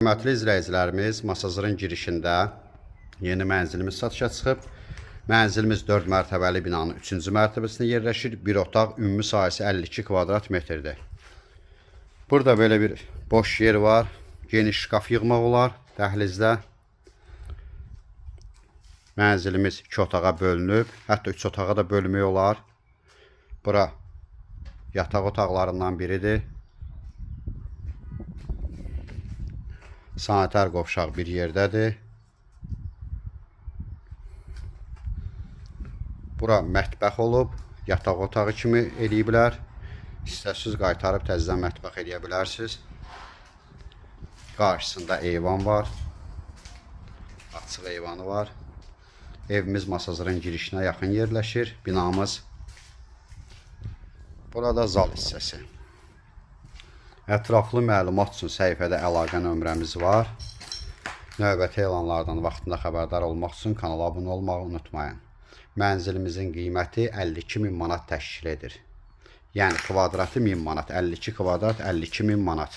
Hörmətli izləyicilərimiz, Masazırın girişində yeni mənzilimiz satışa çıxıb. Mənzilimiz 4 mərtəbəli binanın 3-cü mərtəbəsində yerləşir. Bir otaq, ümumi sahəsi 52 kvadrat metrdir. Burada belə bir boş yer var. Geniş şkaf yığmaq olar dəhlizdə. Mənzilimiz 2 otağa bölünüb. Hətta 3 otağa da bölmək olar. Bura yataq otaqlarından biridir. Sanitar qovşaq bir yerdədir. Bura mətbəx olub, yataq otağı kimi eləyiblər. İstəsiz qaytarıb təzədən mətbəx eləyə bilərsiniz. Qarşısında eyvan var. Açıq eyvanı var. Evimiz Masazırın girişinə yaxın yerləşir. Binamız burada zal hissəsi. Ətraflı məlumat üçün səhifədə əlaqə nömrəmiz var. Növbəti elanlardan vaxtında xəbərdar olmaq üçün kanala abunə olmağı unutmayın. Mənzilimizin qiyməti 52.000 manat təşkil edir. Yəni kvadratı 1000 manat, 52 kvadrat 52.000 manat.